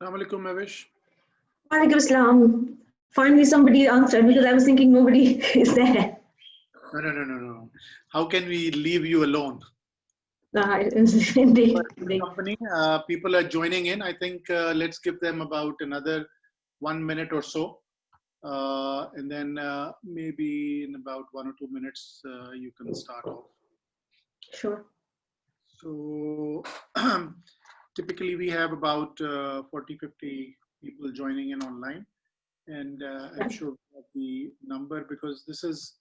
Assalamu alaikum, Mehwesh. Walaikum Assalam. Finally, somebody answered because I was thinking nobody is there. No. How can we leave you alone? Indeed. Company, people are joining in. I think let's give them about another 1 minute or so. And then maybe in about 1 or 2 minutes, you can start off. Sure. So typically we have about 40-50 people joining in online. And I'm sure we have the number because this is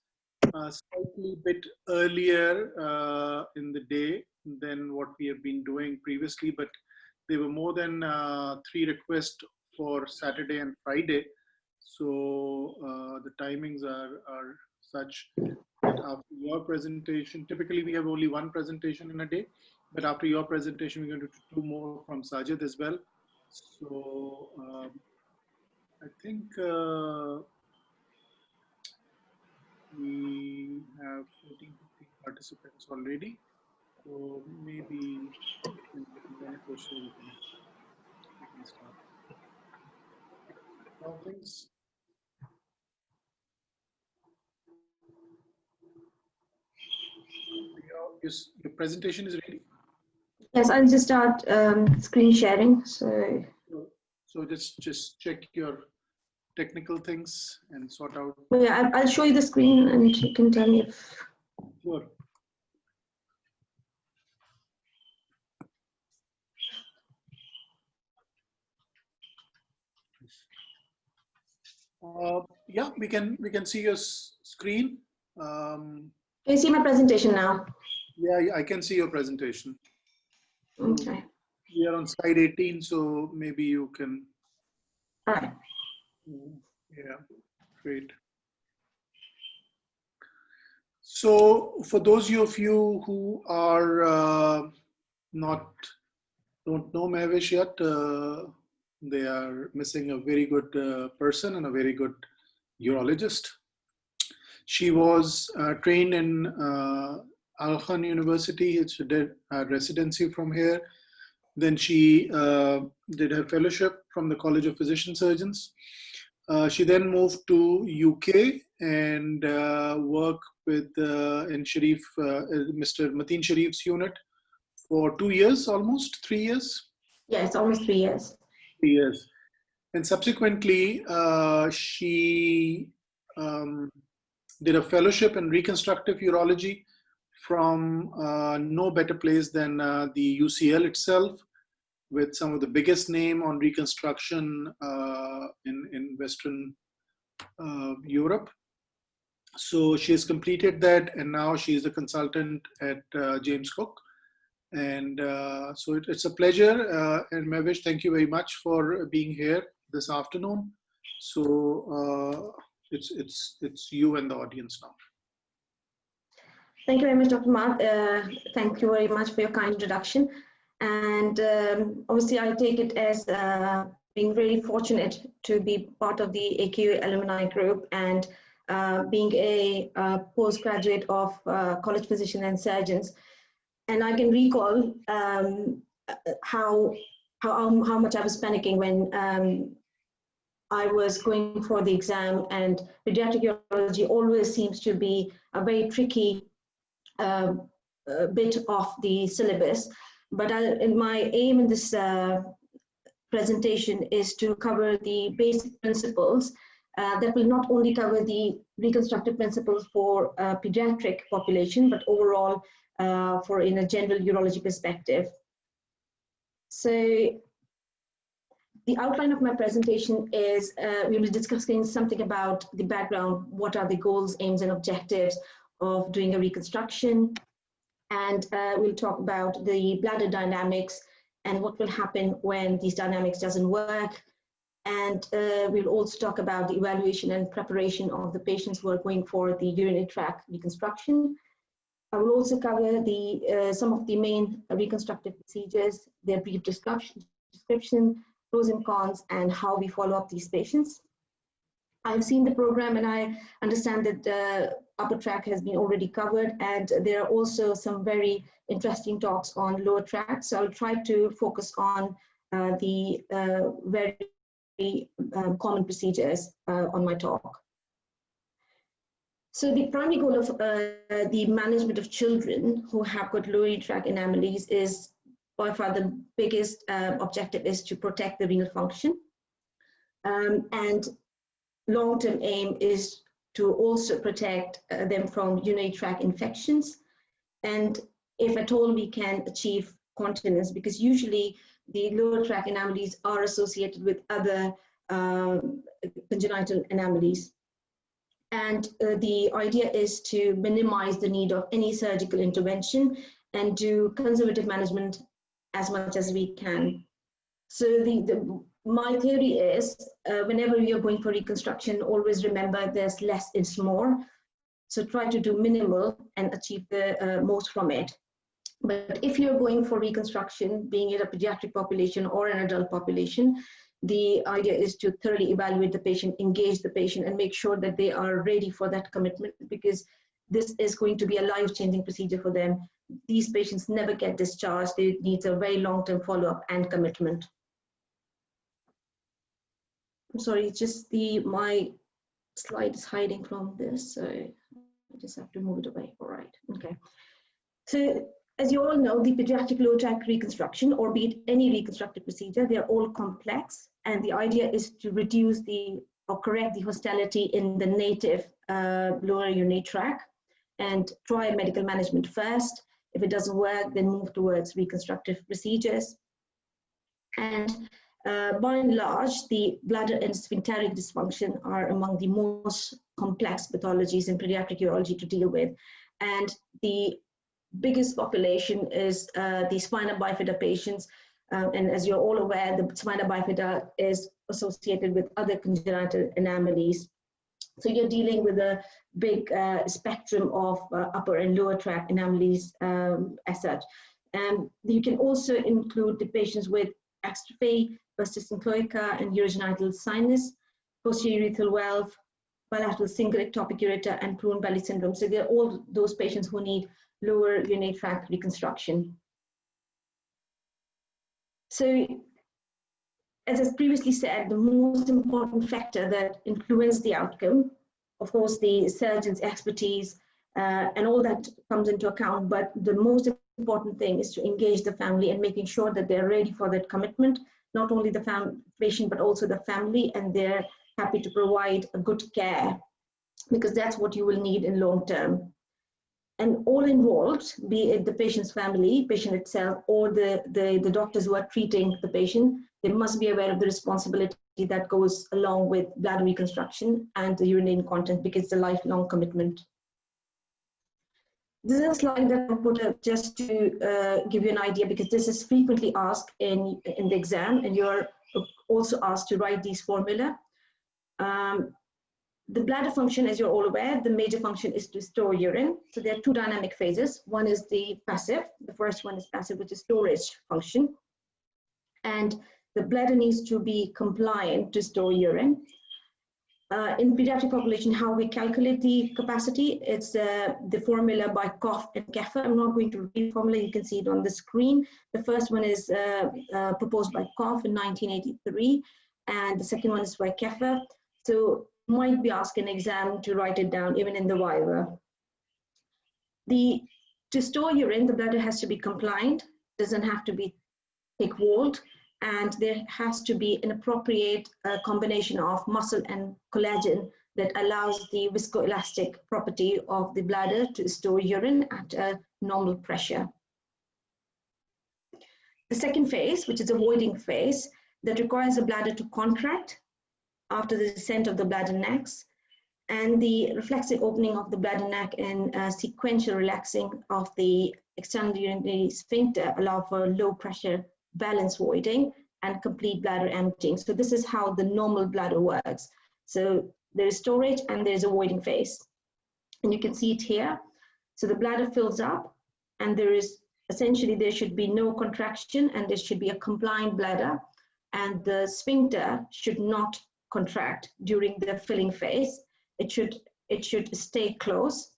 slightly bit earlier in the day than what we have been doing previously, but there were more than 3 requests for Saturday and Friday. So the timings are such that after your presentation, typically we have only 1 presentation in a day, but after your presentation, we're going to do 2 more from Sajid as well. So I think we have 14-15 participants already. So maybe in a minute or so we can start. Now things. Your presentation is ready? Yes, I'll just start screen sharing. So just check your technical things and sort out. Yeah, I'll show you the screen and you can tell me if. Sure. Yeah, we can see your screen. Can you see my presentation now? Yeah, I can see your presentation. Okay. We are on slide 18, so maybe you can. All right. Yeah, great. So for those of you who are don't know Mehwesh yet, they are missing a very good person and a very good urologist. She was trained in Al Khan University. She did a residency from here. Then she did her fellowship from the College of Physician Surgeons. She then moved to UK and worked with in Sharif, Mr. Mateen Sharif's unit for 2 years, almost 3 years. Yeah, it's almost 3 years. 3 years, and subsequently she did a fellowship in reconstructive urology from no better place than the UCL itself, with some of the biggest name on reconstruction in Western Europe. So she has completed that, and now she is a consultant at James Cook. And so it's a pleasure. And Mehwesh, thank you very much for being here this afternoon. So it's you and the audience now. Thank you very much, Dr. Mark. Thank you very much for your kind introduction. And obviously, I take it as being really fortunate to be part of the AQ alumni group and being a postgraduate of college physician and surgeons. And I can recall how much I was panicking when I was going for the exam, and pediatric urology always seems to be a very tricky bit of the syllabus. But my aim in this presentation is to cover the basic principles that will not only cover the reconstructive principles for pediatric population, but overall for in a general urology perspective. So the outline of my presentation is we will be discussing something about the background, what are the goals, aims, and objectives of doing a reconstruction. And we'll talk about the bladder dynamics and what will happen when these dynamics doesn't work. And we'll also talk about the evaluation and preparation of the patients who are going for the urinary tract reconstruction. I will also cover some of the main reconstructive procedures, their brief description, pros and cons, and how we follow up these patients. I've seen the program and I understand that the upper tract has been already covered, and there are also some very interesting talks on lower tract. So I'll try to focus on the very common procedures on my talk. So the primary goal of the management of children who have got lower tract anomalies is by far the biggest objective is to protect the renal function. And long-term aim is to also protect them from urinary tract infections. And if at all we can achieve continence, because usually the lower tract anomalies are associated with other congenital anomalies. And the idea is to minimize the need of any surgical intervention and do conservative management as much as we can. So my theory is whenever you're going for reconstruction, always remember there's less is more. So try to do minimal and achieve the most from it. But if you're going for reconstruction, being it a pediatric population or an adult population, the idea is to thoroughly evaluate the patient, engage the patient, and make sure that they are ready for that commitment, because this is going to be a life-changing procedure for them. These patients never get discharged. They need a very long-term follow-up and commitment. I'm sorry, just my slide is hiding from this, so I just have to move it away. All right, okay. So as you all know, the pediatric lower tract reconstruction, or be it any reconstructive procedure, they're all complex. And the idea is to reduce or correct the hostility in the native lower urinary tract and try medical management first. If it doesn't work, then move towards reconstructive procedures. And by and large, the bladder and sphincteric dysfunction are among the most complex pathologies in pediatric urology to deal with. And the biggest population is the spina bifida patients. And as you're all aware, the spina bifida is associated with other congenital anomalies. So you're dealing with a big spectrum of upper and lower tract anomalies as such. And you can also include the patients with exstrophy, persistent cloaca, and urogenital sinus, posterior urethral valve, bilateral single ectopic ureter, and prune belly syndrome. So they're all those patients who need lower urinary tract reconstruction. So, as I previously said, the most important factor that influences the outcome, of course, the surgeon's expertise and all that comes into account, but the most important thing is to engage the family and making sure that they're ready for that commitment, not only the patient, but also the family, and they're happy to provide a good care, because that's what you will need in long term. And all involved, be it the patient's family, patient itself, or the doctors who are treating the patient, they must be aware of the responsibility that goes along with bladder reconstruction and the urinary incontinence, because it's a lifelong commitment. This is a slide that I put up just to give you an idea, because this is frequently asked in the exam, and you're also asked to write these formula. The bladder function, as you're all aware, the major function is to store urine. So there are two dynamic phases. One is the passive. The first one is passive, which is storage function. And the bladder needs to be compliant to store urine. In pediatric population, how we calculate the capacity, it's the formula by Koff and Keffer. I'm not going to read the formula, you can see it on the screen. The first one is proposed by Koff in 1983, and the second one is by Keffer. So might be asked in exam to write it down, even in the viva. To store urine, the bladder has to be compliant, doesn't have to be thick-walled, and there has to be an appropriate combination of muscle and collagen that allows the viscoelastic property of the bladder to store urine at a normal pressure. The second phase, which is a voiding phase, that requires the bladder to contract after the descent of the bladder necks, and the reflexive opening of the bladder neck and sequential relaxing of the external urinary sphincter allow for low pressure balance voiding and complete bladder emptying. So this is how the normal bladder works. So there is storage and there's a voiding phase. And you can see it here. So the bladder fills up, and there should be no contraction, and there should be a compliant bladder, and the sphincter should not contract during the filling phase. It should stay closed.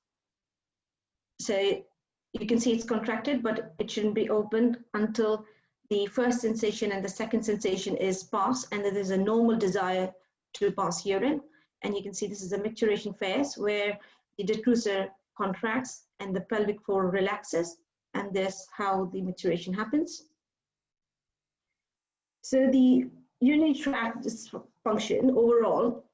So you can see it's contracted, but it shouldn't be opened until the first sensation and the second sensation is pass, and there is a normal desire to pass urine. And you can see this is a maturation phase where the detrusor contracts and the pelvic floor relaxes, and that's how the maturation happens. So the urinary tract dysfunction overall,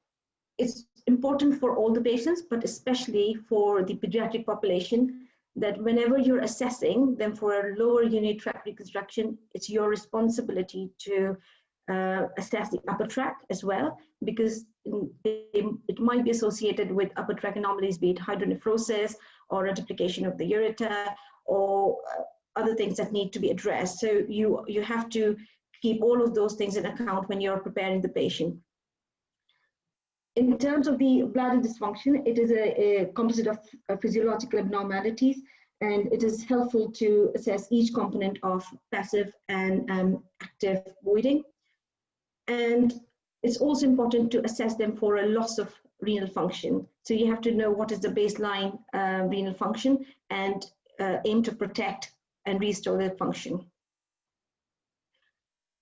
it's important for all the patients, but especially for the pediatric population, that whenever you're assessing them for a lower urinary tract reconstruction, it's your responsibility to assess the upper tract as well, because it might be associated with upper tract anomalies, be it hydronephrosis or a duplication of the ureter or other things that need to be addressed. So you have to keep all of those things in account when you're preparing the patient. In terms of the bladder dysfunction, it is a composite of physiological abnormalities, and it is helpful to assess each component of passive and active voiding. And it's also important to assess them for a loss of renal function. So you have to know what is the baseline renal function and aim to protect and restore that function.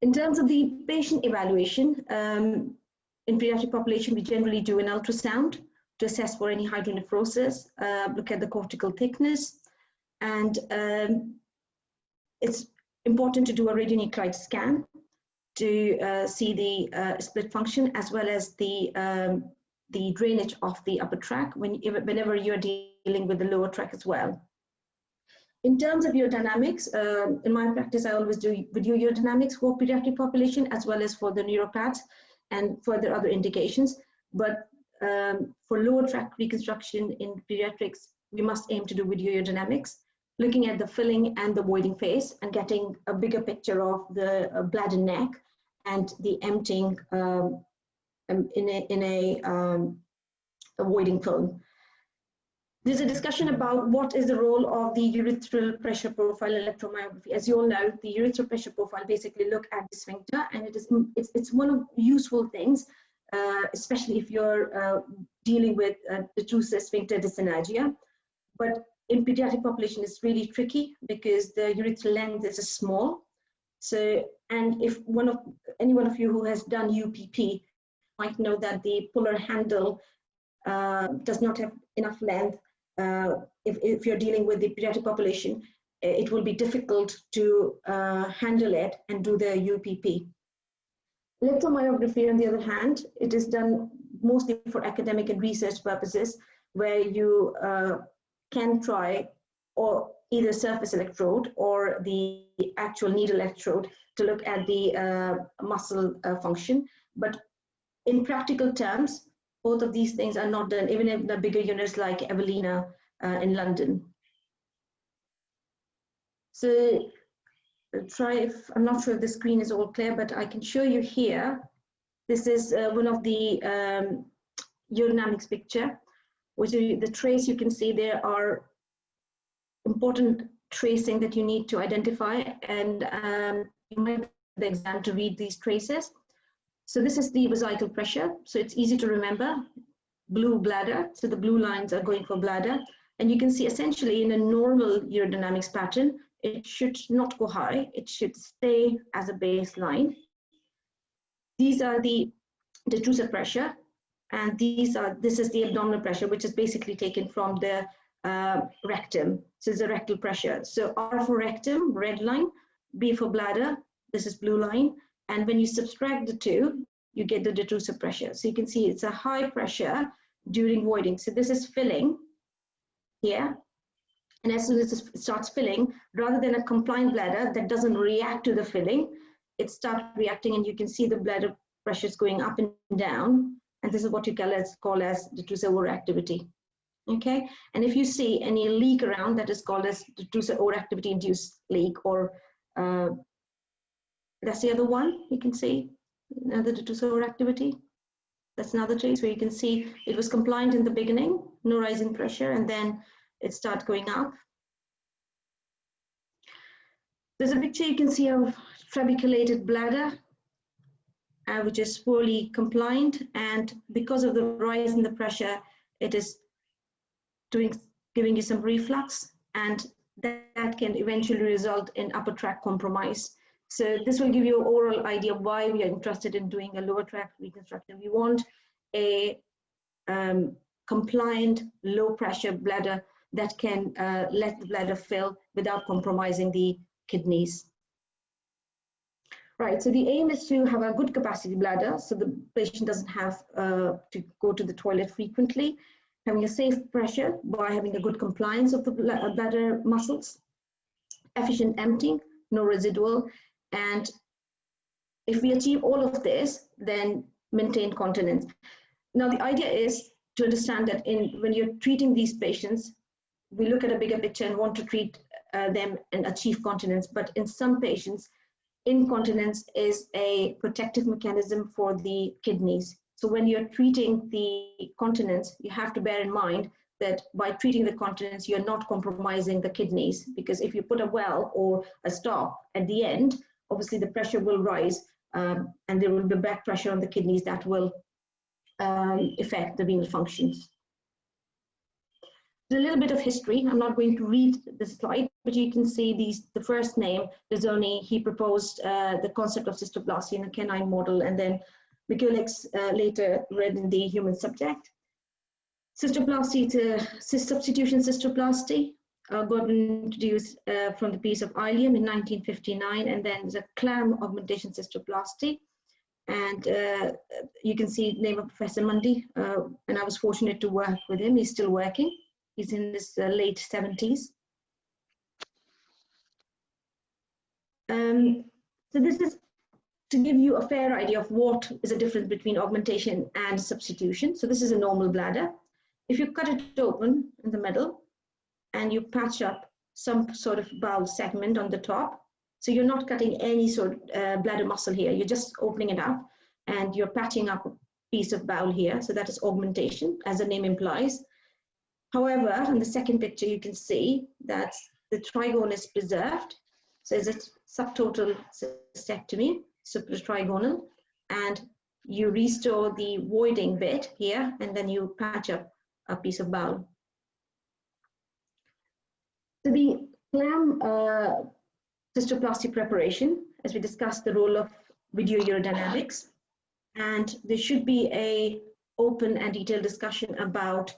In terms of the patient evaluation, in pediatric population, we generally do an ultrasound to assess for any hydronephrosis, look at the cortical thickness, and it's important to do a radionuclide scan to see the split function as well as the drainage of the upper tract whenever you're dealing with the lower tract as well. In terms of urodynamics, in my practice, I always do video urodynamics for pediatric population as well as for the neuropaths and further other indications. But for lower tract reconstruction in pediatrics, we must aim to do video urodynamics, looking at the filling and the voiding phase and getting a bigger picture of the bladder neck and the emptying in a voiding film. There's a discussion about what is the role of the urethral pressure profile electromyography. As you all know, the urethral pressure profile basically look at the sphincter, and it's one of the useful things, especially if you're dealing with detrusor sphincter dyssynergia. But in pediatric population, it's really tricky because the urethral length is small. So, and if any one of you who has done UPP might know that the puller handle does not have enough length. If you're dealing with the pediatric population, it will be difficult to handle it and do the UPP. Electromyography, on the other hand, it is done mostly for academic and research purposes, where you can try or either surface electrode or the actual needle electrode to look at the muscle function. But in practical terms, both of these things are not done, even in the bigger units like Evelina in London. So I'm not sure if the screen is all clear, but I can show you here. This is one of the urodynamics picture, which the trace you can see there are important tracing that you need to identify, and you might have the exam to read these traces. So this is the vesical pressure. So it's easy to remember, blue bladder. So the blue lines are going for bladder. And you can see essentially in a normal urodynamics pattern, it should not go high. It should stay as a baseline. These are the detrusor pressure. And this is the abdominal pressure, which is basically taken from the rectum. So it's the rectal pressure. So R for rectum, red line, B for bladder, this is blue line. And when you subtract the two, you get the detrusor pressure. So you can see it's a high pressure during voiding. So this is filling here. And as soon as it starts filling, rather than a compliant bladder that doesn't react to the filling, it starts reacting, and you can see the bladder pressures going up and down. And this is what you call as detrusor overactivity. Okay. And if you see any leak around, that is called as detrusor overactivity induced leak, or that's the other one you can see, another detrusor overactivity. That's another trace where you can see it was compliant in the beginning, no rising pressure, and then it starts going up. There's a picture you can see of trabeculated bladder, which is poorly compliant, and because of the rise in the pressure, it is giving you some reflux, and that can eventually result in upper tract compromise. So this will give you an overall idea of why we are interested in doing a lower tract reconstruction. We want a compliant, low pressure bladder that can let the bladder fill without compromising the kidneys. Right, so the aim is to have a good capacity bladder, so the patient doesn't have to go to the toilet frequently, having a safe pressure by having a good compliance of the bladder muscles, efficient emptying, no residual, and if we achieve all of this, then maintain continence. Now the idea is to understand that when you're treating these patients, we look at a bigger picture and want to treat them and achieve continence, but in some patients, incontinence is a protective mechanism for the kidneys. So when you're treating the continence, you have to bear in mind that by treating the continence, you're not compromising the kidneys, because if you put a well or a stop at the end, obviously the pressure will rise and there will be back pressure on the kidneys that will affect the renal functions. A little bit of history. I'm not going to read the slide, but you can see the first name, Rizzoni, he proposed the concept of cystoplasty in a canine model, and then Mehwesh later read in the human subject. Cystoplasty, it's a cyst substitution cystoplasty, got introduced from the piece of ileum in 1959, and then there's a CLAM augmentation cystoplasty. And you can see the name of Professor Mundy, and I was fortunate to work with him. He's still working. He's in his late 70s. So this is to give you a fair idea of what is the difference between augmentation and substitution. So this is a normal bladder. If you cut it open in the middle and you patch up some sort of bowel segment on the top, so you're not cutting any sort of bladder muscle here, you're just opening it up and you're patching up a piece of bowel here. So that is augmentation, as the name implies. However, in the second picture, you can see that the trigone is preserved. So it's a subtotal cystectomy, supratrigonal, and you restore the voiding bit here, and then you patch up a piece of bowel. So the CLAM cystoplasty preparation, as we discussed, the role of video urodynamics, and there should be an open and detailed discussion about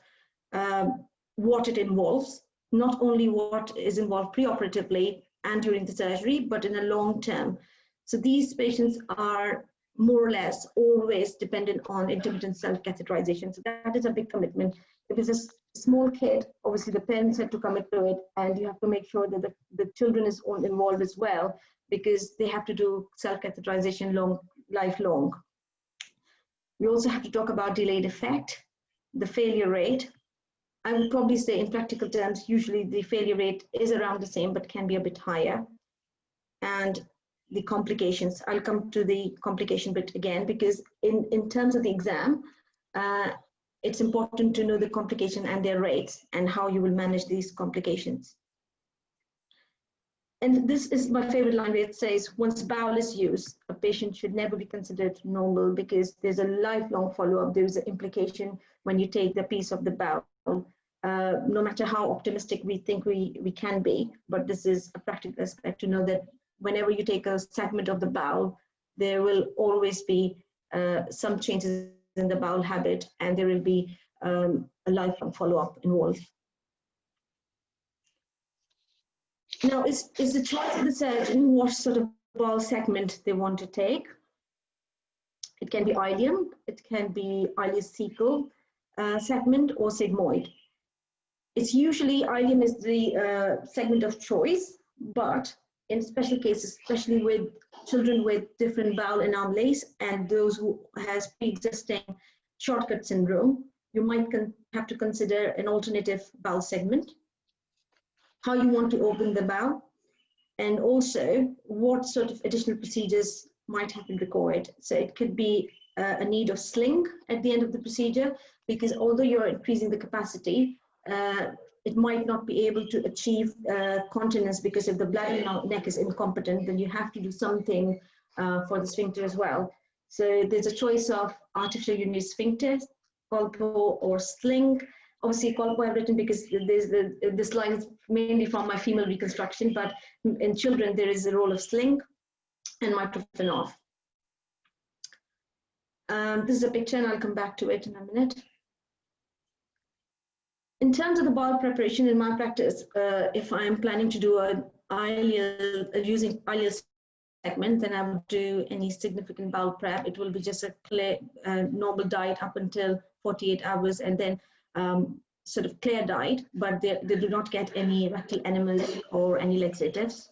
what it involves, not only what is involved preoperatively and during the surgery, but in a long term. So these patients are more or less always dependent on intermittent self-catheterization. So that is a big commitment. If it's a small kid, obviously the parents have to commit to it, and you have to make sure that the children is involved as well, because they have to do self-catheterization lifelong. We also have to talk about delayed effect, the failure rate. I would probably say in practical terms, usually the failure rate is around the same, but can be a bit higher. And the complications, I'll come to the complication bit again, because in terms of the exam, it's important to know the complication and their rates and how you will manage these complications. And this is my favorite line where it says, once bowel is used, a patient should never be considered normal, because there's a lifelong follow-up. There's an implication when you take the piece of the bowel. No matter how optimistic we think we can be, but this is a practical aspect to know that whenever you take a segment of the bowel, there will always be some changes in the bowel habit, and there will be a lifelong follow-up involved. Now, is the choice of the surgeon what sort of bowel segment they want to take. It can be ileum, it can be ileocecal segment, or sigmoid. It's usually ileum is the segment of choice, but in special cases, especially with children with different bowel anomalies and those who has pre-existing shortcut syndrome, you might have to consider an alternative bowel segment, how you want to open the bowel, and also what sort of additional procedures might have been required. So it could be a need of sling at the end of the procedure, because although you're increasing the capacity, it might not be able to achieve continence, because if the bladder neck is incompetent, then you have to do something for the sphincter as well. So there's a choice of artificial urinary sphincter, colpo, or sling. Obviously, colpo I've written because there's this line is mainly from my female reconstruction, but in children there is a role of sling. and microphone off. This is a picture, and I'll come back to it in a minute. In terms of the bowel preparation in my practice, if I'm planning to do using ileal segment, then I would do any significant bowel prep. It will be just a clear, normal diet up until 48 hours, and then sort of clear diet, but they do not get any rectal enemas or any laxatives.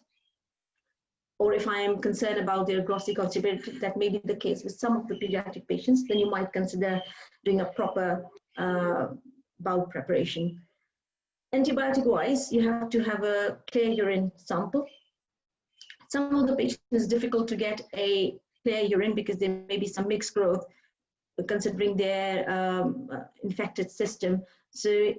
Or if I am concerned about their grossly constipated, that may be the case with some of the pediatric patients, then you might consider doing a proper bowel preparation. Antibiotic-wise, you have to have a clear urine sample. Some of the patients, it's difficult to get a clear urine because there may be some mixed growth, considering their infected system. So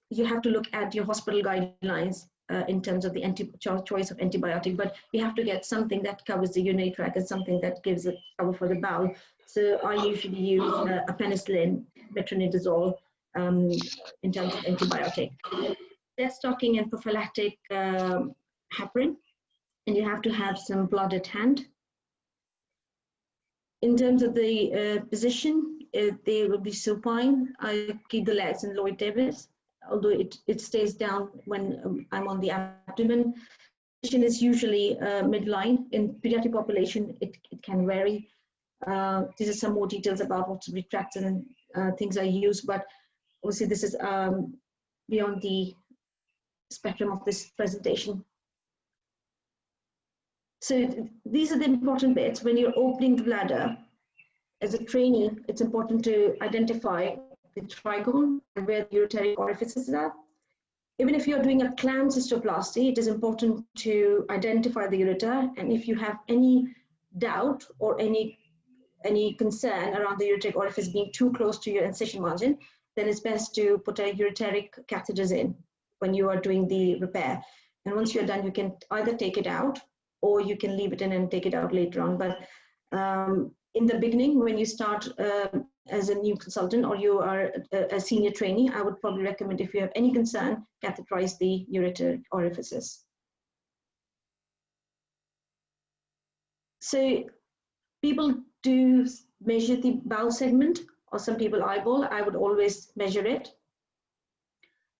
you have to look at your hospital guidelines in terms of the choice of antibiotic, but you have to get something that covers the urinary tract and something that gives a cover for the bowel. So I usually use a penicillin, metronidazole, in terms of antibiotic. Death stocking and prophylactic heparin, and you have to have some blood at hand. In terms of the position, they will be supine. I keep the legs in lower tables, although it stays down when I'm on the abdomen. Position is usually midline. In pediatric population, it can vary. These are some more details about what retracts and things I use, but obviously this is beyond the spectrum of this presentation. So these are the important bits. When you're opening the bladder, as a trainee, it's important to identify the trigone and where the uretary orifices are. Even if you're doing a CLAM cystoplasty, it is important to identify the ureter, and if you have any doubt or any concern around the ureteric orifice being too close to your incision margin, then it's best to put a ureteric catheters in when you are doing the repair. And once you're done, you can either take it out or you can leave it in and take it out later on. But in the beginning, when you start as a new consultant or you are a senior trainee, I would probably recommend, if you have any concern, catheterize the ureteric orifices. So people do measure the bowel segment, or some people eyeball. I would always measure it.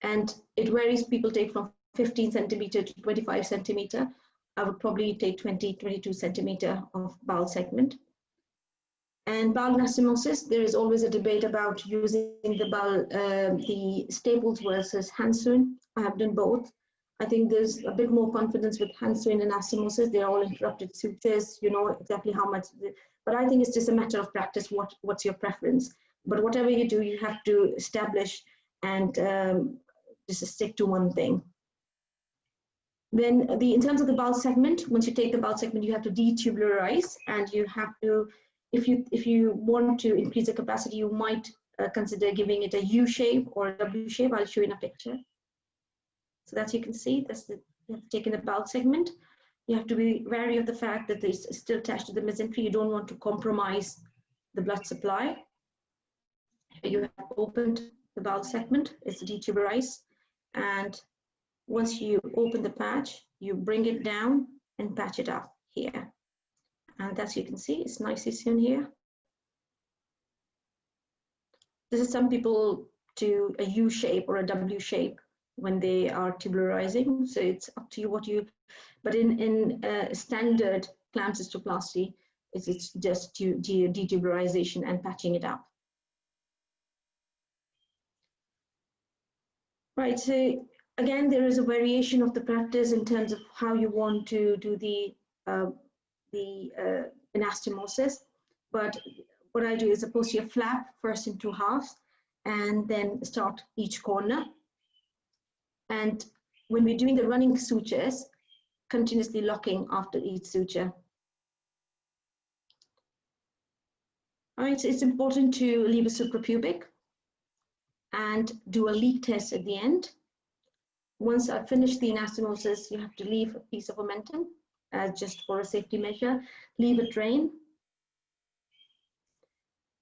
And it varies. People take from 15 centimeter to 25 centimeter. I would probably take 22 centimeter of bowel segment. And bowel anastomosis, there is always a debate about using the bowel, the staples versus hand sewn. I have done both. I think there's a bit more confidence with hand sewn anastomosis. They're all interrupted sutures, you know exactly how much, but I think it's just a matter of practice, what's your preference. But whatever you do, you have to establish and just stick to one thing. Then in terms of the bowel segment, once you take the bowel segment, you have to detubularize, and you have to, if you want to increase the capacity, you might consider giving it a U shape or a W shape. I'll show you in a picture. So that you can see, you have taken the bowel segment. You have to be wary of the fact that it's still attached to the mesentery. You don't want to compromise the blood supply. You have opened the bowel segment, it's detubularized, and once you open the patch, you bring it down and patch it up here. And as you can see, it's nicely sewn here. This is some people do a U shape or a W shape when they are tubularizing. So it's up to you what you, but in standard CLAM cystoplasty, it's just detubularization and patching it up. Right, so again, there is a variation of the practice in terms of how you want to do the anastomosis. But what I do is I post your flap first in 2 halves and then start each corner. And when we're doing the running sutures, continuously locking after each suture. All right, so it's important to leave a suprapubic and do a leak test at the end. Once I've finished the anastomosis, you have to leave a piece of omentum just for a safety measure. Leave a drain.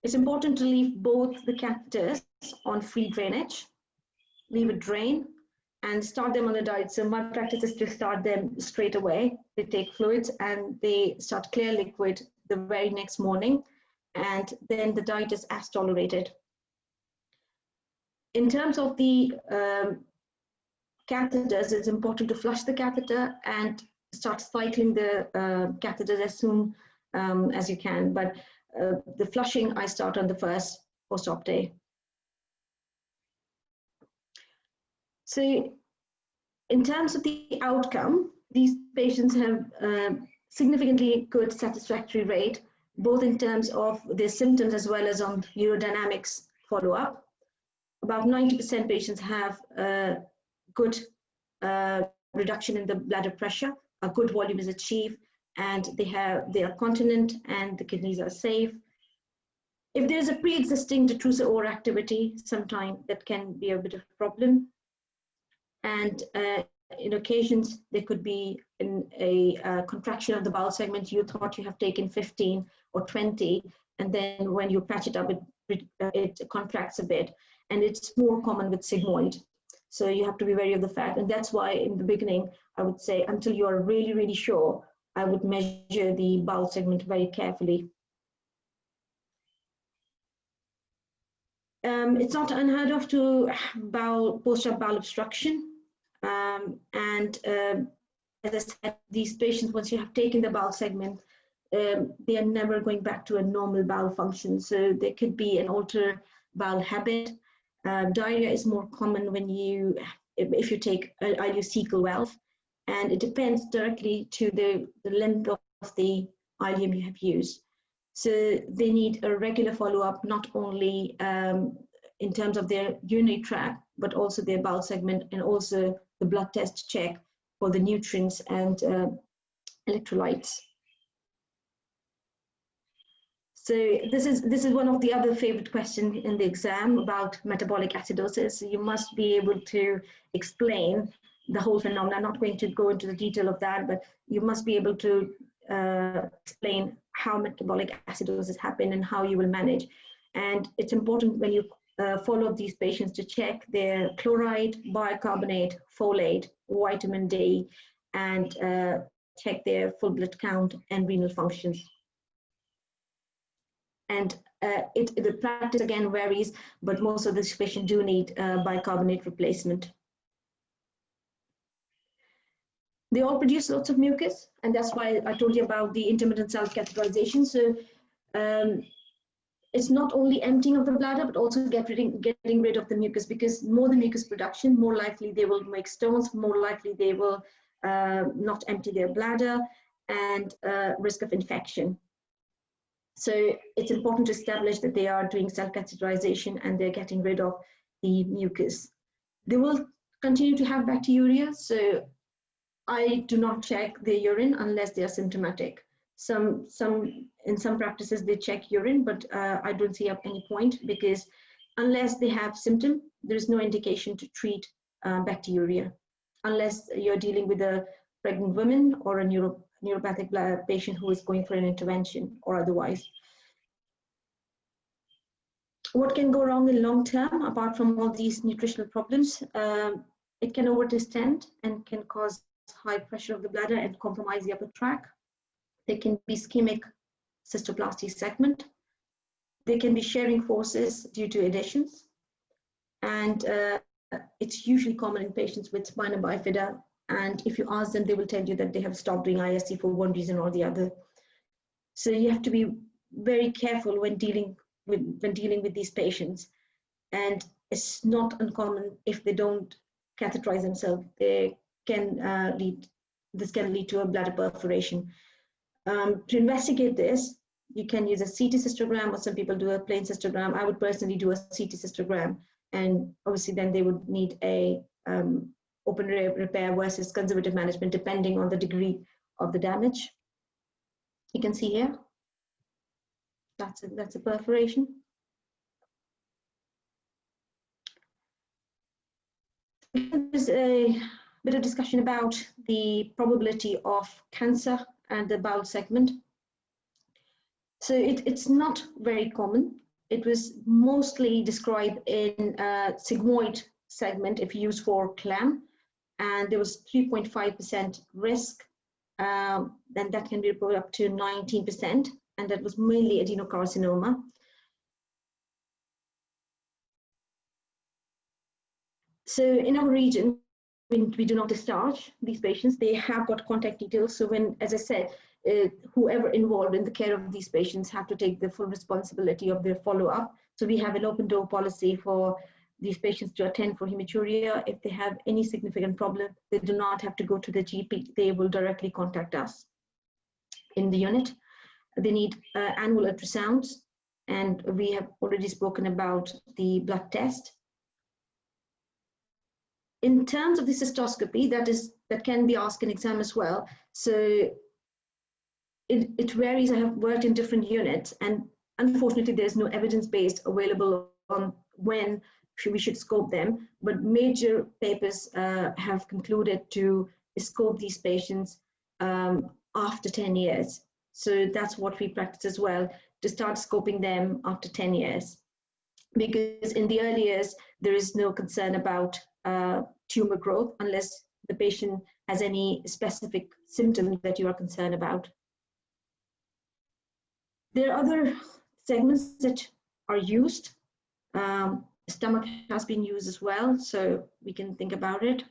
It's important to leave both the catheters on free drainage. Leave a drain. and start them on a diet. So my practice is to start them straight away. They take fluids and they start clear liquid the very next morning, and then the diet is as tolerated. In terms of the catheters, it's important to flush the catheter and start cycling the catheters as soon as you can. But the flushing, I start on the first post-op day. So in terms of the outcome, these patients have significantly good satisfactory rate, both in terms of their symptoms as well as on urodynamics follow-up. About 90% patients have good reduction in the bladder pressure, a good volume is achieved, and they are continent and the kidneys are safe. If there's a pre-existing detrusor overactivity, sometimes that can be a bit of a problem. And in occasions, there could be a contraction of the bowel segment. You thought you have taken 15 or 20, and then when you patch it up, it contracts a bit. And it's more common with sigmoid. So you have to be wary of the fact. And that's why in the beginning, I would say until you are really, really sure, I would measure the bowel segment very carefully. It's not unheard of to post-op bowel obstruction. As I said, these patients, once you have taken the bowel segment, they are never going back to a normal bowel function. So there could be an altered bowel habit. Diarrhea is more common when if you take ileocecal valve, and it depends directly to the length of the ileum you have used. So they need a regular follow-up, not only in terms of their urinary tract, but also their bowel segment, and also the blood test check for the nutrients and electrolytes. So this is one of the other favorite questions in the exam about metabolic acidosis. So you must be able to explain the whole phenomenon. I'm not going to go into the detail of that, but you must be able to explain how metabolic acidosis happen and how you will manage. And it's important when you follow up these patients to check their chloride, bicarbonate, folate, vitamin D, and check their full blood count and renal functions. And the practice again varies, but most of these patients do need bicarbonate replacement. They all produce lots of mucus, and that's why I told you about the intermittent self-catheterization. So it's not only emptying of the bladder, but also getting rid of the mucus, because more the mucus production, more likely they will make stones, more likely they will not empty their bladder, and risk of infection. So it's important to establish that they are doing self-catheterization and they're getting rid of the mucus. They will continue to have bacteriuria, so I do not check their urine unless they are symptomatic. In some practices they check urine, but I don't see at any point, because unless they have symptom, there is no indication to treat bacteriuria, unless you're dealing with a pregnant woman or a neuropathic patient who is going for an intervention or otherwise. What can go wrong in long term, apart from all these nutritional problems? It can overdistend and can cause high pressure of the bladder and compromise the upper tract. There can be ischemic cystoplasty segment. There can be shearing forces due to adhesions. And it's usually common in patients with spina bifida. And if you ask them, they will tell you that they have stopped doing IST for one reason or the other. So you have to be very careful when dealing with these patients. And it's not uncommon if they don't catheterize themselves. This can lead to a bladder perforation. To investigate this, you can use a CT cystogram, or some people do a plain cystogram. I would personally do a CT cystogram, and obviously then they would need a open repair versus conservative management, depending on the degree of the damage. You can see here, that's a perforation. There's a bit of discussion about the probability of cancer and the bowel segment. So it's not very common. It was mostly described in sigmoid segment if used for CLAM, and there was 3.5% risk. Then that can be reported up to 19%, and that was mainly adenocarcinoma. So in our region, when we do not discharge these patients, they have got contact details. So when, as I said, whoever involved in the care of these patients have to take the full responsibility of their follow-up. So we have an open door policy for these patients to attend for hematuria. If they have any significant problem, they do not have to go to the GP. They will directly contact us in the unit. They need annual ultrasounds, and we have already spoken about the blood test. In terms of the cystoscopy, that can be asked in exam as well. So it varies. I have worked in different units, and unfortunately, there's no evidence-based available on when we should scope them. But major papers have concluded to scope these patients after 10 years. So that's what we practice as well, to start scoping them after 10 years. Because in the early years, there is no concern about tumor growth unless the patient has any specific symptoms that you are concerned about. There are other segments that are used. Stomach has been used as well, so we can think about it.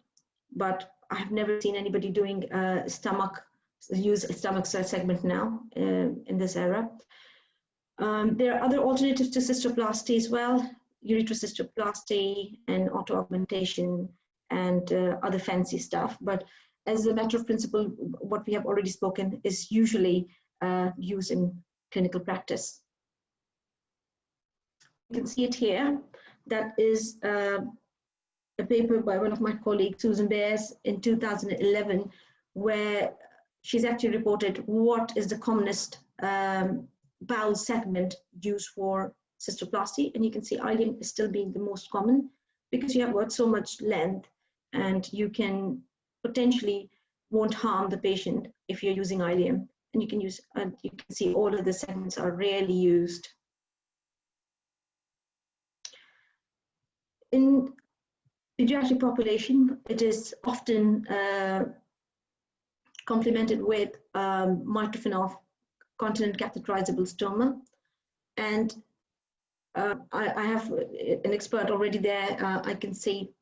But I have never seen anybody doing use a stomach segment now in this era. There are other alternatives to cystoplasty as well, ureterocystoplasty and auto-augmentation and other fancy stuff. But as a matter of principle, what we have already spoken is usually used in clinical practice. You can see it here. That is a paper by one of my colleagues, Susan Bears, in 2011, where she's actually reported what is the commonest bowel segment used for cystoplasty, and you can see ileum is still being the most common because you have got so much length, and you can potentially won't harm the patient if you're using ileum, and you can use. You can see all of the segments are rarely used. In pediatric population, it is often complemented with Mitrofanov continent catheterisable stoma, and I have an expert already there. I can see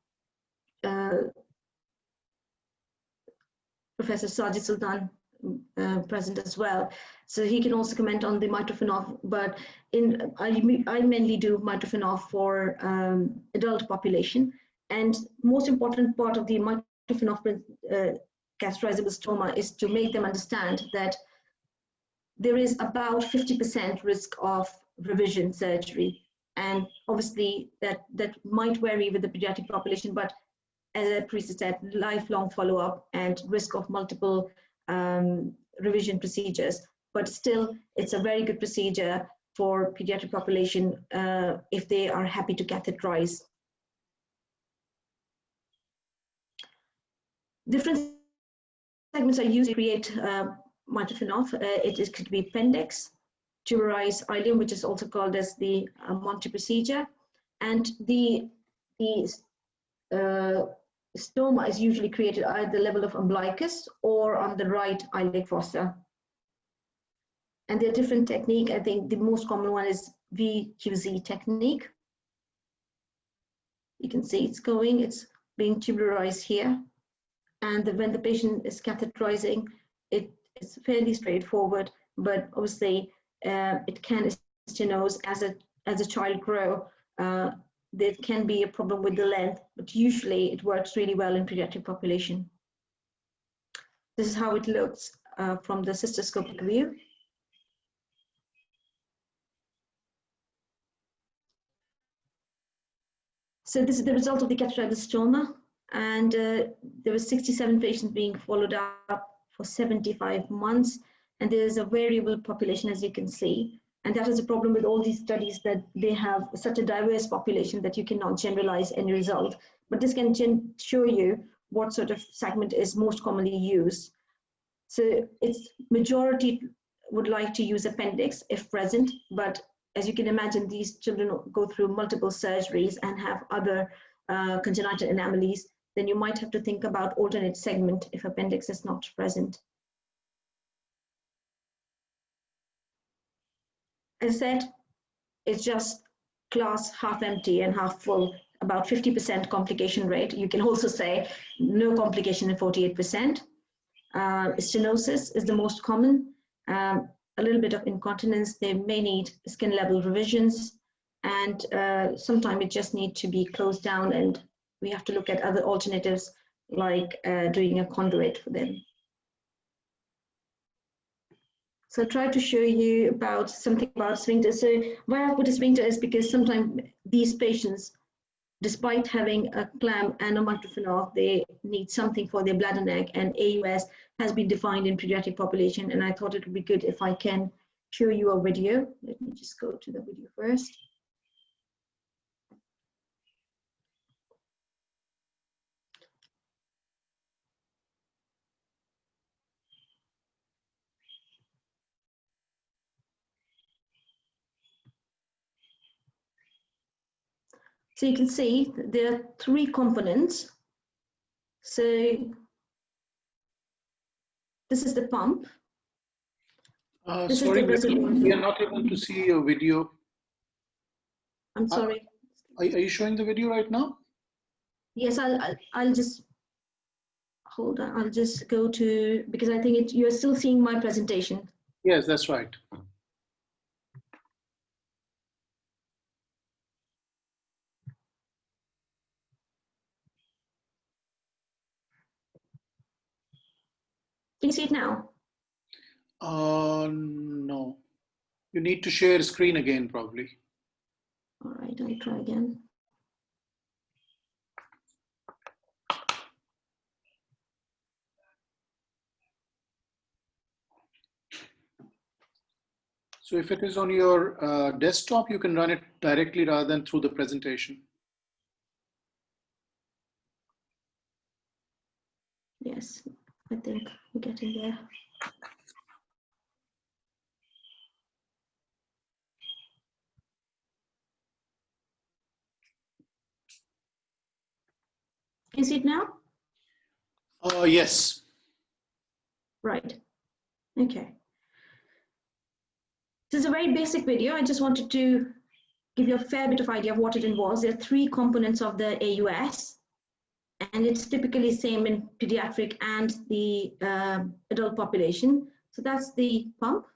Professor Sajid Sultan present as well, so he can also comment on the Mitrofanov. But I mainly do Mitrofanov for adult population, and most important part of the Mitrofanov catheterisable stoma is to make them understand that there is about 50% risk of revision surgery, and obviously that might vary with the pediatric population, but as I previously said, lifelong follow-up and risk of multiple revision procedures. But still, it's a very good procedure for pediatric population if they are happy to catheterize. Different segments are used to create Mitrofanov. It could be appendix, tuberized ileum, which is also called as the Monty procedure, and the stoma is usually created at the level of umbilicus or on the right iliac fossa. And there are different techniques. I think the most common one is VQZ technique. You can see it's being tubularized here. And when the patient is catheterizing, it's fairly straightforward, but obviously it can stenose as a child grows. There can be a problem with the length, but usually it works really well in pediatric population. This is how it looks from the cystoscopic view. So this is the result of the catheterisable stoma, and there were 67 patients being followed up for 75 months, and there is a variable population, as you can see. And that is a problem with all these studies, that they have such a diverse population that you cannot generalize any result. But this can show you what sort of segment is most commonly used. So it's majority would like to use appendix if present, but as you can imagine, these children go through multiple surgeries and have other congenital anomalies, then you might have to think about alternate segment if appendix is not present. As I said, it's just glass half empty and half full, about 50% complication rate. You can also say no complication in 48%. Stenosis is the most common. A little bit of incontinence. They may need skin level revisions, and sometimes it just needs to be closed down, and we have to look at other alternatives like doing a conduit for them. So I tried to show you about something about sphincter. So why I put a sphincter is because sometimes these patients, despite having a clam and a microphenol, they need something for their bladder neck, and AUS has been defined in pediatric population, and I thought it would be good if I can show you a video. Let me just go to the video first. So you can see there are 3 components. So this is the pump. Sorry, we are not able to see your video. I'm sorry. Are you showing the video right now? Yes, I'll just hold on. I'll just go to, because I think you're still seeing my presentation. Yes, that's right. Can you see it now? No. You need to share screen again, probably. All right, I'll try again. So if it is on your desktop, you can run it directly rather than through the presentation. Yes, I think we're getting there. Can you see it now? Yes. Right. Okay. This is a very basic video. I just wanted to give you a fair bit of idea of what it involves. There are 3 components of the AUS, and it's typically same in pediatric and the adult population. So that's the pump,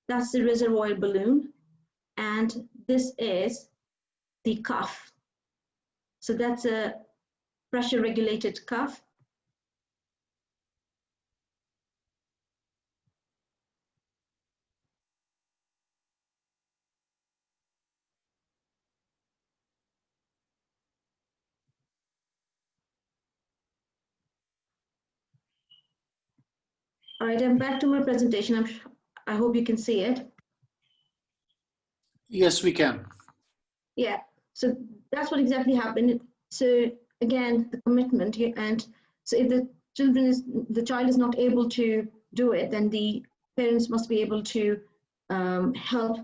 that's the reservoir balloon, and this is the cuff. So that's a pressure regulated cuff. All right, I'm back to my presentation. I hope you can see it. Yes, we can. Yeah, so that's what exactly happened. So again, the commitment here, and so if the child is not able to do it, then the parents must be able to help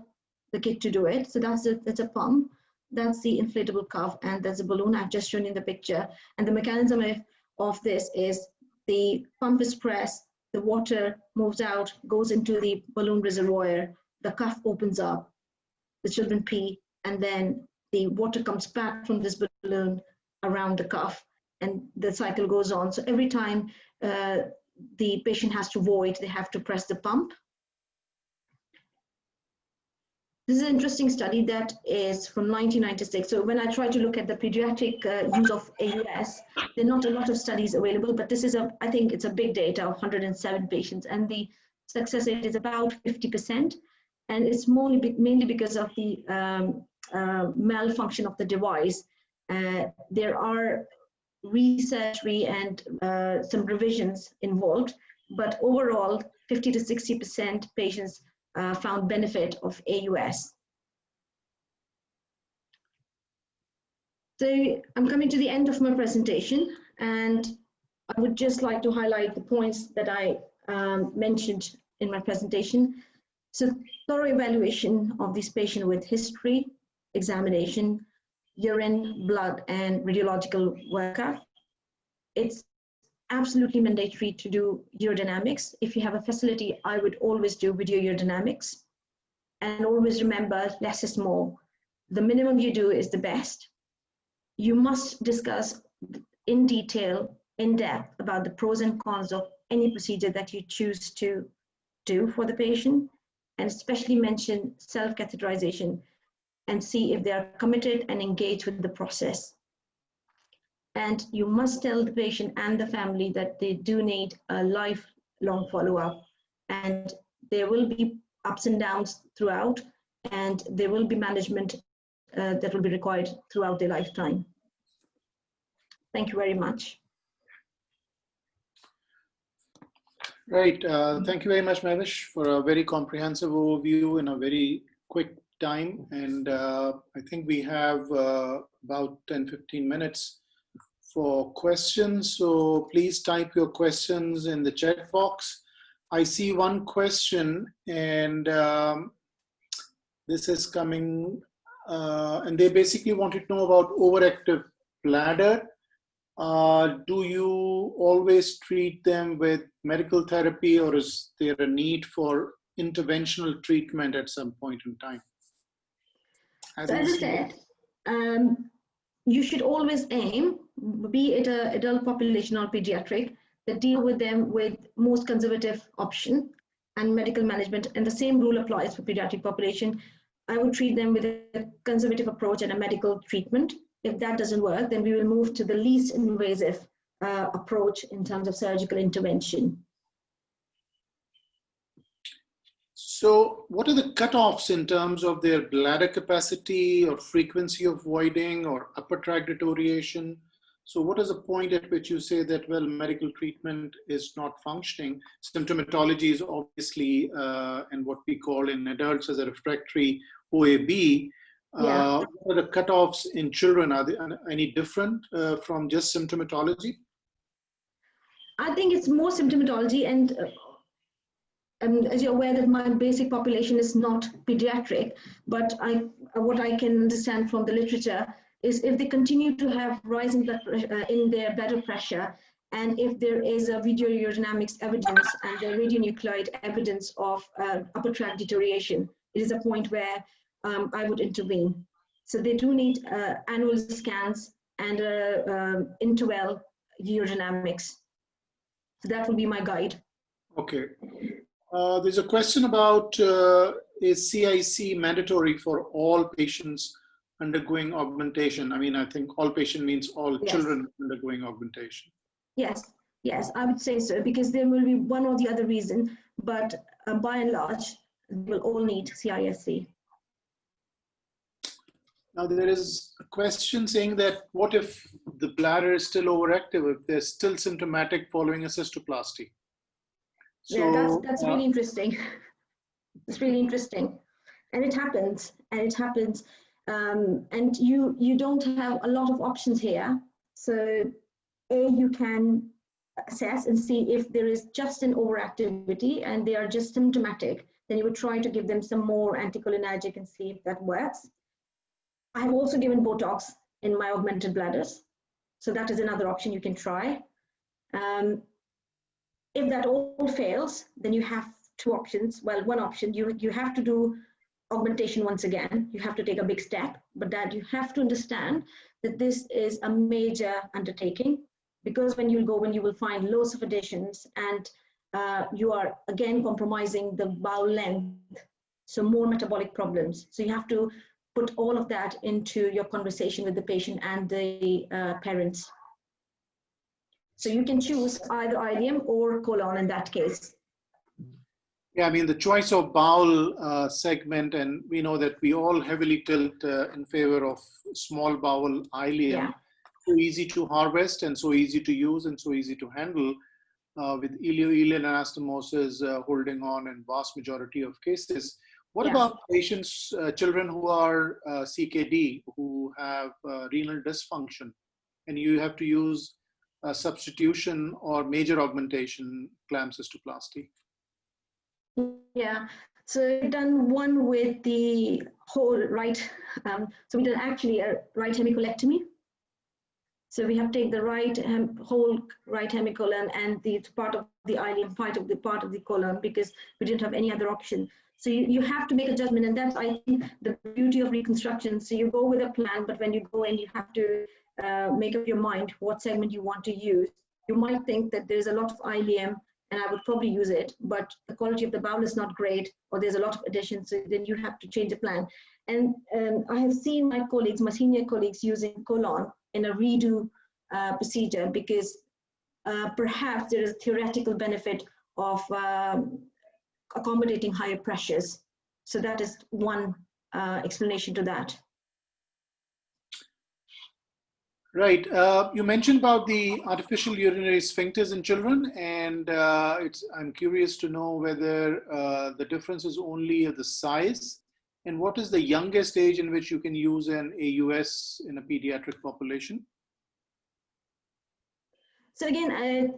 the kid to do it. So that's a pump, that's the inflatable cuff, and there's a balloon I've just shown in the picture. And the mechanism of this is the pump is pressed, the water moves out, goes into the balloon reservoir, the cuff opens up, the children pee, and then the water comes back from this balloon around the cuff, and the cycle goes on. So every time the patient has to void, they have to press the pump. This is an interesting study that is from 1996. So when I try to look at the pediatric use of AUS, there are not a lot of studies available, but this is I think it's a big data of 107 patients, and the success rate is about 50%. And it's mainly because of the malfunction of the device. There are research and some revisions involved, but overall 50 to 60% patients found benefit of AUS. So I'm coming to the end of my presentation, and I would just like to highlight the points that I mentioned in my presentation. So thorough evaluation of this patient with history, examination, urine, blood, and radiological workup. It's absolutely mandatory to do urodynamics. If you have a facility, I would always do video urodynamics. And always remember, less is more. The minimum you do is the best. You must discuss in detail, in depth, about the pros and cons of any procedure that you choose to do for the patient, and especially mention self-catheterization and see if they are committed and engaged with the process. And you must tell the patient and the family that they do need a lifelong follow-up, and there will be ups and downs throughout, and there will be management that will be required throughout their lifetime. Thank you very much. Right. Thank you very much, Mehwesh, for a very comprehensive overview in a very quick time. And I think we have about 10-15 minutes for questions. So please type your questions in the chat box. I see one question, and this is coming, and they basically wanted to know about overactive bladder. Do you always treat them with medical therapy, or is there a need for interventional treatment at some point in time? So as I said, you should always aim, be it an adult population or pediatric, that deal with them with most conservative option and medical management. And the same rule applies for pediatric population. I would treat them with a conservative approach and a medical treatment. If that doesn't work, then we will move to the least invasive approach in terms of surgical intervention. So what are the cutoffs in terms of their bladder capacity or frequency of voiding or upper tract deterioration? So what is the point at which you say that, well, medical treatment is not functioning? Symptomatology is obviously, and what we call in adults as a refractory OAB. Yeah. What are the cutoffs in children? Are they any different from just symptomatology? I think it's more symptomatology, and as you're aware that my basic population is not pediatric, but what I can understand from the literature is if they continue to have rising blood pressure, in their bladder pressure, and if there is a video urodynamics evidence and the radionuclide evidence of upper tract deterioration, it is a point where I would intervene. So they do need annual scans and interval urodynamics. So that will be my guide. Okay. There's a question about is CIC mandatory for all patients undergoing augmentation? I mean, I think all patient means all children undergoing augmentation. Yes, yes, I would say so, because there will be one or the other reason, but by and large, they will all need CISC. Now there is a question saying that what if the bladder is still overactive, if they're still symptomatic following a cystoplasty? So, yeah, that's really interesting. It's really interesting, and it happens, and you don't have a lot of options here. So, you can assess and see if there is just an overactivity and they are just symptomatic. Then you would try to give them some more anticholinergic and see if that works. I have also given Botox in my augmented bladders, so that is another option you can try. If that all fails, then you have two options. Well, one option, you have to do augmentation once again. You have to take a big step, but that you have to understand that this is a major undertaking, because when you will find loads of additions, and you are again compromising the bowel length, so more metabolic problems. So you have to put all of that into your conversation with the patient and the parents. So you can choose either ileum or colon in that case. Yeah, I mean, the choice of bowel segment, and we know that we all heavily tilt in favor of small bowel ileum. Yeah. So easy to harvest and so easy to use and so easy to handle, with ileal anastomosis holding on in vast majority of cases. What about patients, children who are CKD, who have renal dysfunction, and you have to use substitution or major augmentation, CLAM cystoplasty? Yeah, So we've done one with the whole right, so we did actually a right hemicolectomy. So we have taken the whole right hemicolon and the part of the ileum, part of the colon, because we didn't have any other option. So you have to make a judgment, and that's, I think, the beauty of reconstruction. So you go with a plan, but when you go in, you have to make up your mind what segment you want to use. You might think that there's a lot of ileum, and I would probably use it, but the quality of the bowel is not great, or there's a lot of additions, so then you have to change the plan. And I have seen my colleagues, my senior colleagues, using colon in a redo procedure, because perhaps there is a theoretical benefit of accommodating higher pressures. So that is one explanation to that. Right. You mentioned about the artificial urinary sphincters in children, and I'm curious to know whether the difference is only the size, and what is the youngest age in which you can use an AUS in a pediatric population? So again,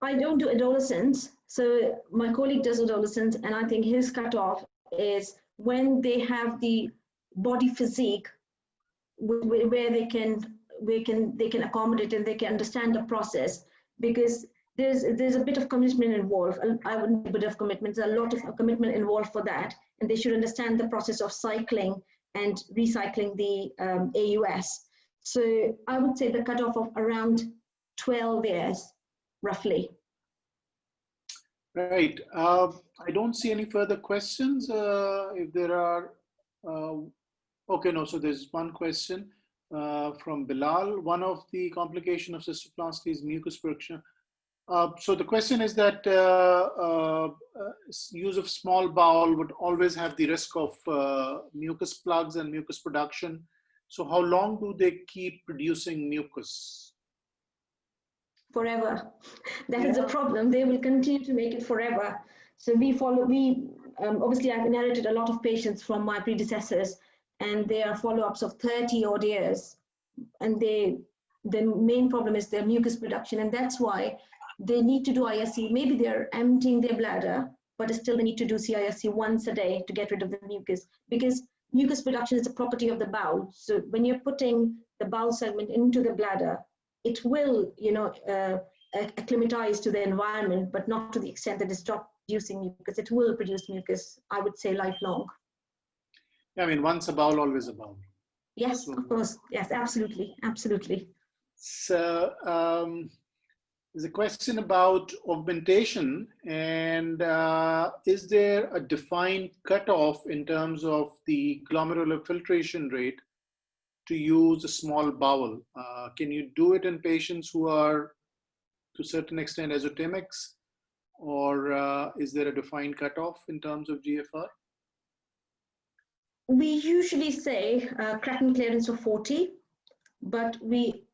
I don't do adolescents. So my colleague does adolescents, and I think his cutoff is when they have the body physique where they can accommodate and they can understand the process, because there's a bit of commitment involved. I wouldn't say a bit of commitment, there's a lot of commitment involved for that, and they should understand the process of cycling and recycling the AUS. So I would say the cutoff of around 12 years, roughly. Right. I don't see any further questions. If there are, okay, no, so there's one question from Bilal. One of the complications of cystoplasty is mucus production. So the question is that use of small bowel would always have the risk of mucus plugs and mucus production. So how long do they keep producing mucus? Forever. That is a problem. They will continue to make it forever. So obviously I've inherited a lot of patients from my predecessors, and they are follow-ups of 30 odd years. And the main problem is their mucus production, and that's why they need to do ISC. Maybe they're emptying their bladder, but still they need to do CISC once a day to get rid of the mucus, because mucus production is a property of the bowel. So when you're putting the bowel segment into the bladder, it will, acclimatize to the environment, but not to the extent that it stops producing mucus. It will produce mucus, I would say, lifelong. Yeah, I mean, once a bowel, always a bowel. Yes, so, of course. Yes, absolutely, absolutely. So there's a question about augmentation, and is there a defined cutoff in terms of the glomerular filtration rate to use a small bowel? Can you do it in patients who are to a certain extent azotemics, or is there a defined cutoff in terms of GFR? We usually say creatinine clearance of 40, but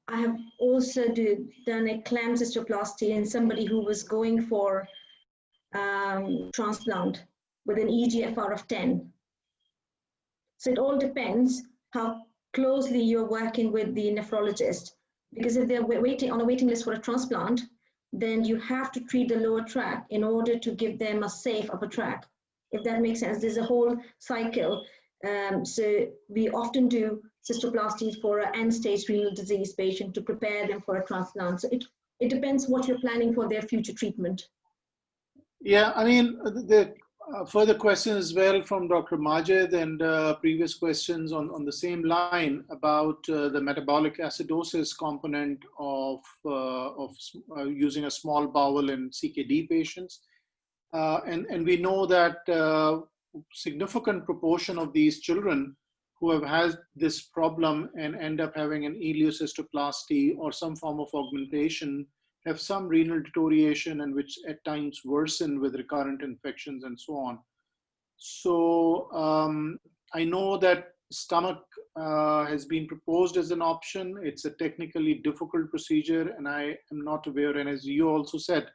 I have also done a CLAM cystoplasty in somebody who was going for transplant with an eGFR of 10. So it all depends how closely you're working with the nephrologist, because if they're waiting on a waiting list for a transplant, then you have to treat the lower tract in order to give them a safe upper tract, if that makes sense. There's a whole cycle. So we often do cystoplasties for an end-stage renal disease patient to prepare them for a transplant. So it depends what you're planning for their future treatment. Yeah, I mean, the further questions as well from Dr. Majid, and previous questions on the same line about the metabolic acidosis component of using a small bowel in CKD patients. And we know that significant proportion of these children who have had this problem and end up having an ileocystoplasty or some form of augmentation have some renal deterioration, and which at times worsen with recurrent infections and so on. So I know that stomach has been proposed as an option. It's a technically difficult procedure, and I am not aware, and as you also said,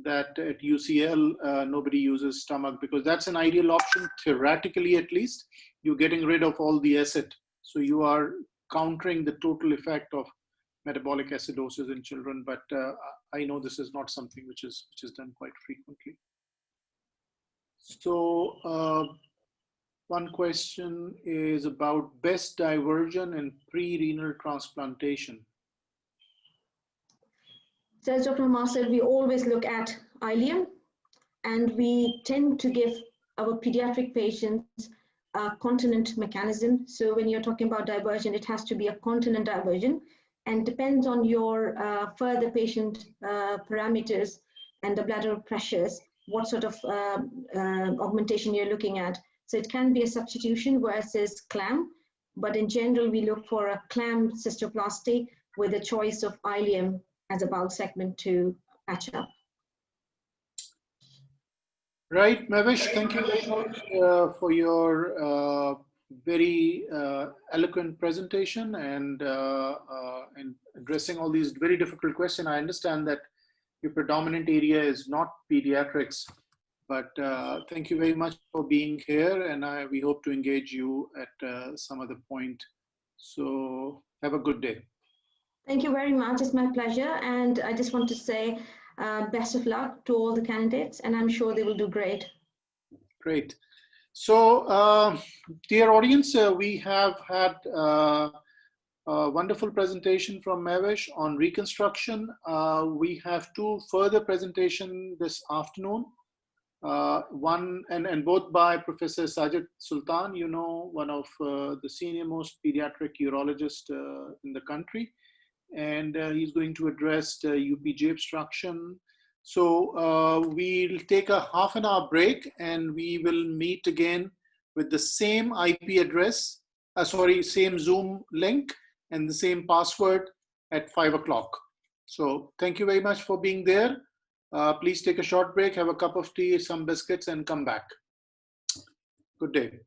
that at UCL, nobody uses stomach, because that's an ideal option, theoretically at least. You're getting rid of all the acid. So you are countering the total effect of metabolic acidosis in children, but I know this is not something which is done quite frequently. So one question is about best diversion in pre-renal transplantation. So as Dr. Hamar said, we always look at ileum, and we tend to give our pediatric patients a continent mechanism. So when you're talking about diversion, it has to be a continent diversion, and depends on your further patient parameters and the bladder pressures, what sort of augmentation you're looking at. So it can be a substitution versus CLAM, but in general, we look for a CLAM cystoplasty with a choice of ileum as a bowel segment to patch up. Right, Mehwesh, thank you very much for your very eloquent presentation and addressing all these very difficult questions. I understand that your predominant area is not pediatrics, but thank you very much for being here, and we hope to engage you at some other point. So have a good day. Thank you very much. It's my pleasure. And I just want to say best of luck to all the candidates, and I'm sure they will do great. Great. So, dear audience, we have had a wonderful presentation from Mehwesh on reconstruction. We have two further presentations this afternoon. One and both by Professor Sajid Sultan, you know, one of the senior most pediatric urologists in the country. And he's going to address the UPJ obstruction. So we'll take a half-an-hour break, and we will meet again with the same IP address, same Zoom link and the same password at 5 o'clock. So thank you very much for being there. Please take a short break, have a cup of tea, some biscuits, and come back. Good day.